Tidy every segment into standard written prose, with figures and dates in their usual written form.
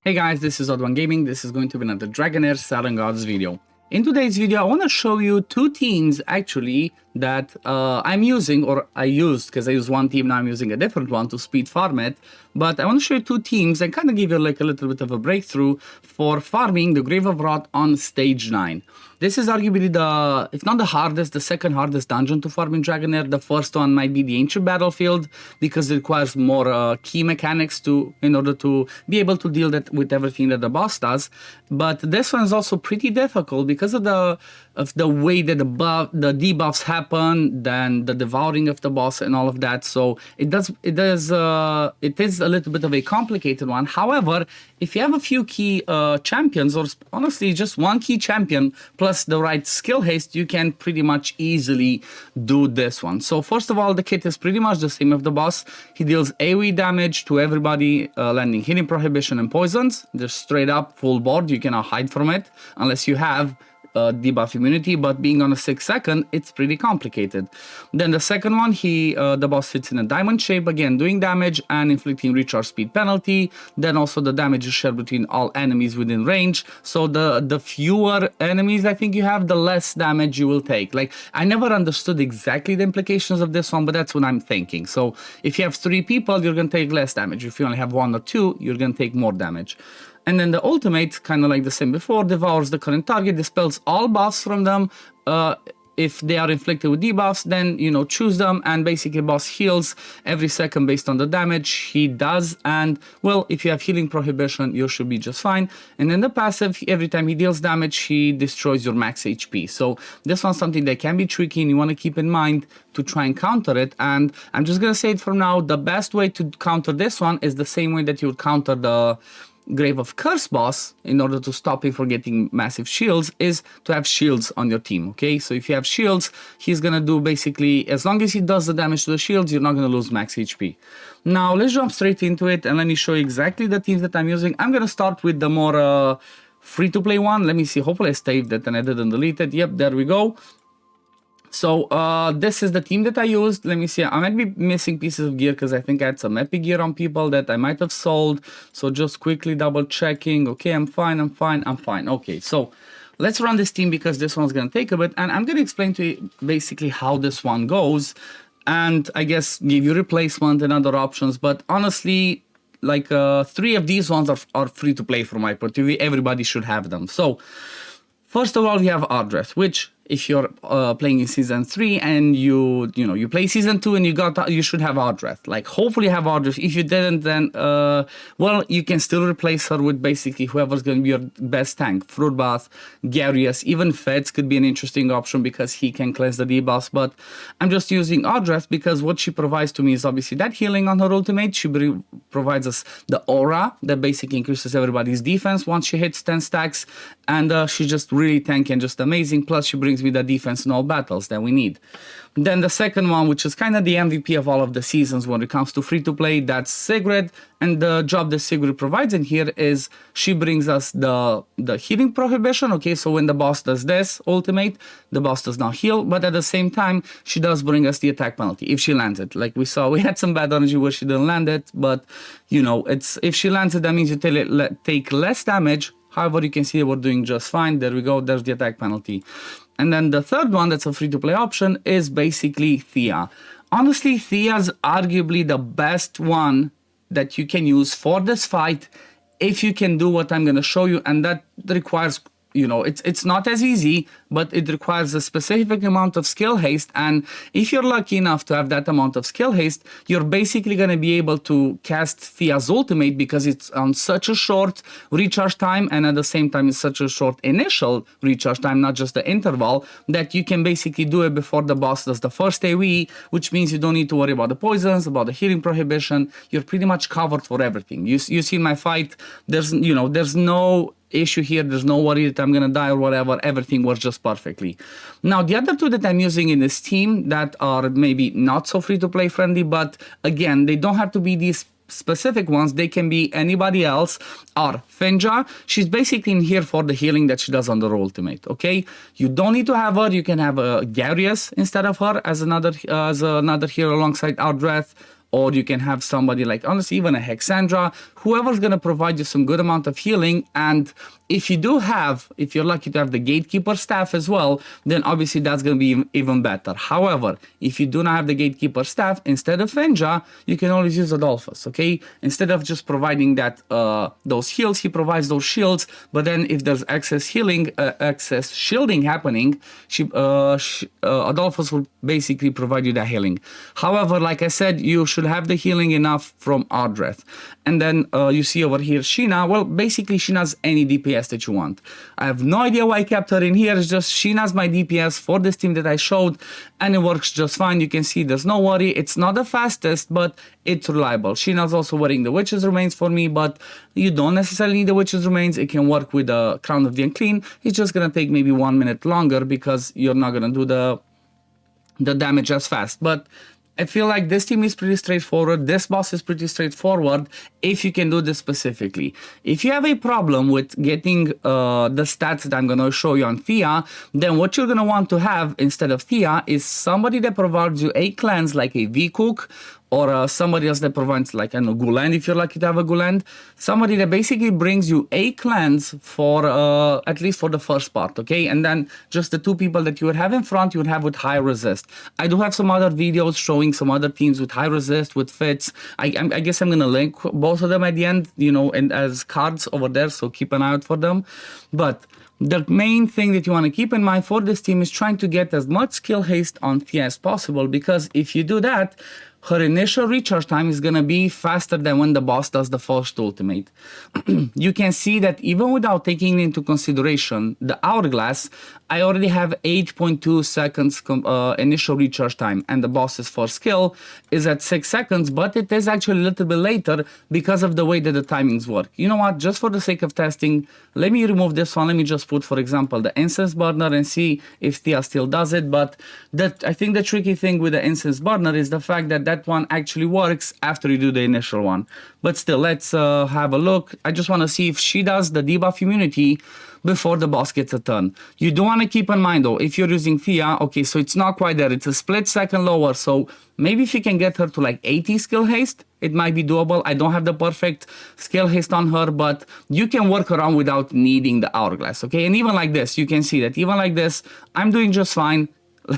Hey guys, this is OddOneGaming. This is going to be another Dragonheir SilentGods video. In today's video, I want to show you two teams actually that I'm using, or I used, because I use one team, now I'm using a different one to speed farm it. But I want to show you two teams and kind of give you like a little bit of a breakthrough for farming the Grave of Rot on stage 9. This is arguably the, if not the hardest, the second hardest dungeon to farm in Dragonheir. The first one might be the Ancient Battlefield because it requires more key mechanics in order to be able to deal with everything that the boss does. But this one is also pretty difficult because of the way that the debuffs happen, then the devouring of the boss and all of that. So it is a little bit of a complicated one. However, if you have a few key champions, or honestly just one key champion plus the right skill haste, you can pretty much easily do this one. So first of all, the kit is pretty much the same as the boss. He deals AoE damage to everybody, landing healing, prohibition, and poisons. Just straight up full board. You cannot hide from it unless you have debuff immunity, but being on a 6-second, it's pretty complicated. Then the second one, the boss sits in a diamond shape, again doing damage and inflicting recharge speed penalty. Then also the damage is shared between all enemies within range. So the fewer enemies I think you have, the less damage you will take. Like, I never understood exactly the implications of this one, but that's what I'm thinking. So if you have 3 people, you're gonna take less damage. If you only have 1 or 2, you're gonna take more damage. And then the ultimate, kind of like the same before, devours the current target, dispels all buffs from them. If they are inflicted with debuffs, then, choose them, and basically boss heals every second based on the damage he does. And, well, if you have healing prohibition, you should be just fine. And then the passive, every time he deals damage, he destroys your max HP. So this one's something that can be tricky, and you want to keep in mind to try and counter it. And I'm just going to say it from now, the best way to counter this one is the same way that you would counter the Grave of Curse boss in order to stop him from getting massive shields, is to have shields on your team. Okay, so if you have shields, he's gonna do basically, as long as he does the damage to the shields, you're not gonna lose max HP. Now let's jump straight into it and let me show you exactly the teams that I'm using. I'm gonna start with the more free-to-play one. Let me see, hopefully I saved it and I didn't delete it. Yep, there we go. So this is the team that I used. Let me see, I might be missing pieces of gear because I think I had some epic gear on people that I might have sold. So just quickly double checking. Okay, I'm fine. Okay, so let's run this team because this one's going to take a bit. And I'm going to explain to you basically how this one goes. And I guess give you replacement and other options. But honestly, like 3 of these ones are free to play from my point of view. Everybody should have them. So first of all, you have Ardreth, which if you're playing in season 3 and you play season 2 and you should have Ardreth. Like, hopefully you have Ardreth. If you didn't, then well, you can still replace her with basically whoever's going to be your best tank. Fruitbath, Garius, even Feds could be an interesting option because he can cleanse the debuffs. But I'm just using Ardreth because what she provides to me is obviously that healing on her ultimate. She provides us the aura that basically increases everybody's defense once she hits 10 stacks, and she's just really tanky and just amazing. Plus she brings me the defense in all battles that we need. Then the second one, which is kind of the MVP of all of the seasons when it comes to free-to-play, that's Sigrid. And the job that Sigrid provides in here is she brings us the healing prohibition. Okay, so when the boss does this ultimate, the boss does not heal, but at the same time, she does bring us the attack penalty if she lands it. Like we saw, we had some bad energy where she didn't land it, but it's if she lands it, that means you take less damage. However, you can see we're doing just fine. There we go. There's the attack penalty. And then the third one that's a free-to-play option is basically Thea. Honestly, Thea's arguably the best one that you can use for this fight if you can do what I'm going to show you, and that requires, it's not as easy, but it requires a specific amount of skill haste. And if you're lucky enough to have that amount of skill haste, you're basically going to be able to cast Thea's ultimate because it's on such a short recharge time, and at the same time it's such a short initial recharge time, not just the interval, that you can basically do it before the boss does the first AoE, which means you don't need to worry about the poisons, about the healing prohibition. You're pretty much covered for everything. You see in my fight, there's no issue here. There's no worry that I'm gonna die or whatever. Everything works just perfectly. Now, the other two that I'm using in this team that are maybe not so free to play friendly, but again, they don't have to be these specific ones, they can be anybody else, are Finja. She's basically in here for the healing that she does on her ultimate. Okay, you don't need to have her. You can have a Garius instead of her as another hero alongside Ardreth. Or you can have somebody like, honestly, even a Hexandra, whoever's going to provide you some good amount of healing. And if you're lucky to have the Gatekeeper staff as well, then obviously that's going to be even better. However, if you do not have the Gatekeeper staff, instead of Finja, you can always use Adolphus, okay? Instead of just providing that those heals, he provides those shields, but then if there's excess shielding happening, Adolphus will basically provide you that healing. However, like I said, you should have the healing enough from Ardreth. And then you see over here Sheena. Well, basically Sheena's any DPS that you want. I have no idea why I kept her in here. It's just Sheena's my DPS for this team that I showed, and it works just fine. You can see there's no worry. It's not the fastest, but it's reliable. Sheena's also wearing the Witch's Remains for me, but you don't necessarily need the Witch's Remains. It can work with the Crown of the Unclean. It's just gonna take maybe 1 minute longer because you're not gonna do the damage as fast. But I feel like this team is pretty straightforward. This boss is pretty straightforward if you can do this specifically. If you have a problem with getting the stats that I'm going to show you on Thea, then what you're going to want to have instead of Thea is somebody that provides you a cleanse like a V-Cook, or somebody else that provides, like, I don't know, Guland, if you're lucky to have a Guland. Somebody that basically brings you a cleanse for, at least for the first part, okay? And then just the two people that you would have in front, you would have with high resist. I do have some other videos showing some other teams with high resist, with fits. I guess I'm going to link both of them at the end, you know, and as cards over there, so keep an eye out for them. But the main thing that you want to keep in mind for this team is trying to get as much skill haste on Thea as possible, because if you do that, her initial recharge time is going to be faster than when the boss does the first ultimate. You can see that even without taking into consideration the hourglass, I already have 8.2 seconds initial recharge time, and the boss's first skill is at 6 seconds, but it is actually a little bit later because of the way that the timings work. You know what, just for the sake of testing, let me remove this one. Let me just put, for example, the incense burner and see if Thea still does it. But I think the tricky thing with the incense burner is the fact that that one actually works after you do the initial one. But still, let's have a look. I just want to see if she does the debuff immunity before the boss gets a turn. You do want to keep in mind though, if you're using Thea, okay, so it's not quite there. It's a split second lower. So maybe if you can get her to like 80 skill haste, it might be doable. I don't have the perfect skill haste on her, but you can work around without needing the hourglass, okay? And even like this, you can see that even like this, I'm doing just fine.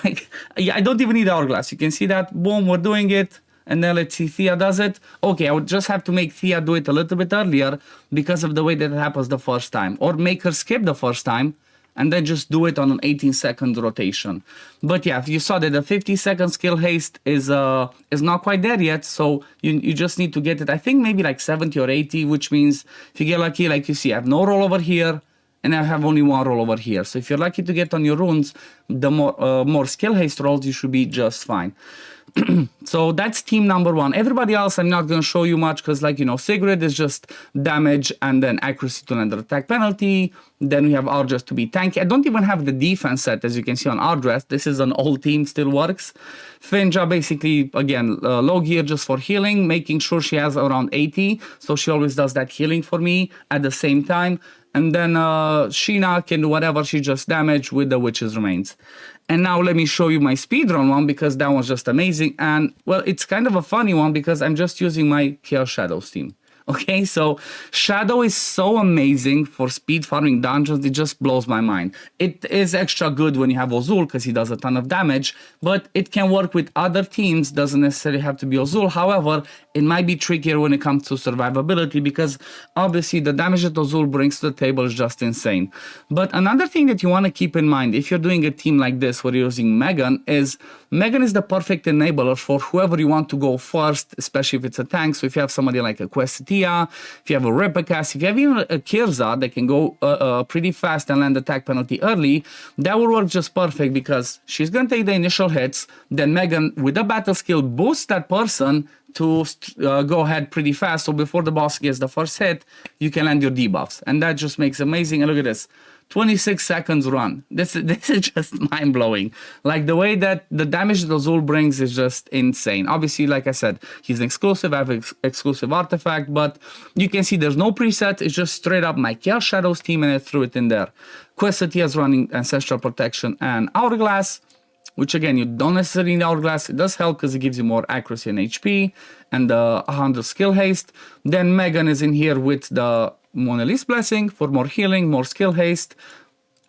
Like, yeah, I don't even need hourglass. You can see that, boom, we're doing it. And then let's see, Thea does it. Okay, I would just have to make Thea do it a little bit earlier because of the way that it happens the first time. Or make her skip the first time and then just do it on an 18-second rotation. But yeah, you saw that the 50-second skill haste is not quite there yet, so you just need to get it, I think maybe like 70 or 80, which means if you get lucky, like you see, I have no roll over here, and I have only one roll over here. So if you're lucky to get on your runes, the more skill haste rolls, you should be just fine. So that's team number one. Everybody else, I'm not going to show you much because, like, you know, Sigrid is just damage and then accuracy to another attack penalty. Then we have Ardreth to be tanky. I don't even have the defense set, as you can see on Ardreth. This is an old team, still works. Finja, basically, again, low gear just for healing, making sure she has around 80. So she always does that healing for me at the same time. And then Sheena can do whatever, she just damage with the Witch's Remains. And now let me show you my speedrun one, because that one's just amazing. And, well, it's kind of a funny one because I'm just using my Chaos Shadows team. Okay, so Shadow is so amazing for speed farming dungeons, it just blows my mind. It is extra good when you have Ozul because he does a ton of damage, but it can work with other teams, doesn't necessarily have to be Ozul. However, it might be trickier when it comes to survivability because obviously the damage that Ozul brings to the table is just insane. But another thing that you want to keep in mind if you're doing a team like this where you're using Megan is the perfect enabler for whoever you want to go first, especially if it's a tank. So if you have somebody like a Questia, if you have a Ripacast, if you have even a Kirza that can go pretty fast and land attack penalty early, that will work just perfect because she's going to take the initial hits, then Megan with the battle skill boosts that person to go ahead pretty fast. So before the boss gets the first hit, you can land your debuffs. And that just makes amazing. And look at this. 26 seconds run. This is just mind-blowing. Like, the way that the damage that Ozul brings is just insane. Obviously, like I said, he's an exclusive, I have an exclusive artifact, but you can see there's no preset. It's just straight up my Chaos Shadows team, and I threw it in there. Questia is running Ancestral Protection and Hourglass. which again, you don't necessarily need Hourglass. It does help because it gives you more accuracy and HP and 100 skill haste. Then Megan is in here with the Mona Lisa Blessing for more healing, more skill haste.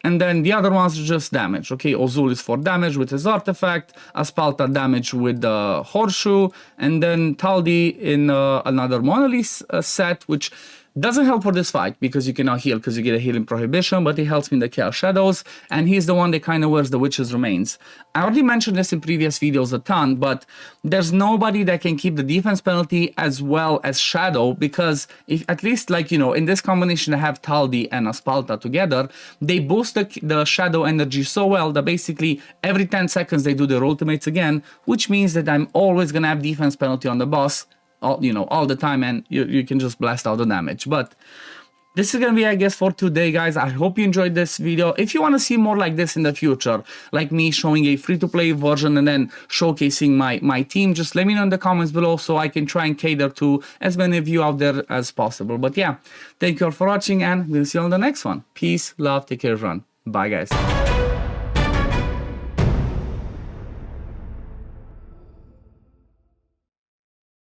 And then the other ones are just damage, okay? Ozul is for damage with his artifact, Aspalta damage with the horseshoe, and then Taldi in another Mona Lisa set, which doesn't help for this fight because you cannot heal because you get a healing prohibition, but he helps me in the Chaos Shadows, and he's the one that kind of wears the Witch's Remains. I already mentioned this in previous videos a ton, but there's nobody that can keep the defense penalty as well as Shadow, because if at least, like, you know, in this combination I have Taldi and Aspalta together, they boost the Shadow energy so well that basically every 10 seconds they do their ultimates again, which means that I'm always gonna have defense penalty on the boss, all the time, and you can just blast out the damage. But this is gonna be, I guess, for today, guys. I hope you enjoyed this video. If you want to see more like this in the future, like me showing a free-to-play version and then showcasing my team, just let me know in the comments below so I can try and cater to as many of you out there as possible. But yeah, thank you all for watching, and we'll see you on the next one. Peace, love, take care, everyone. Bye, guys.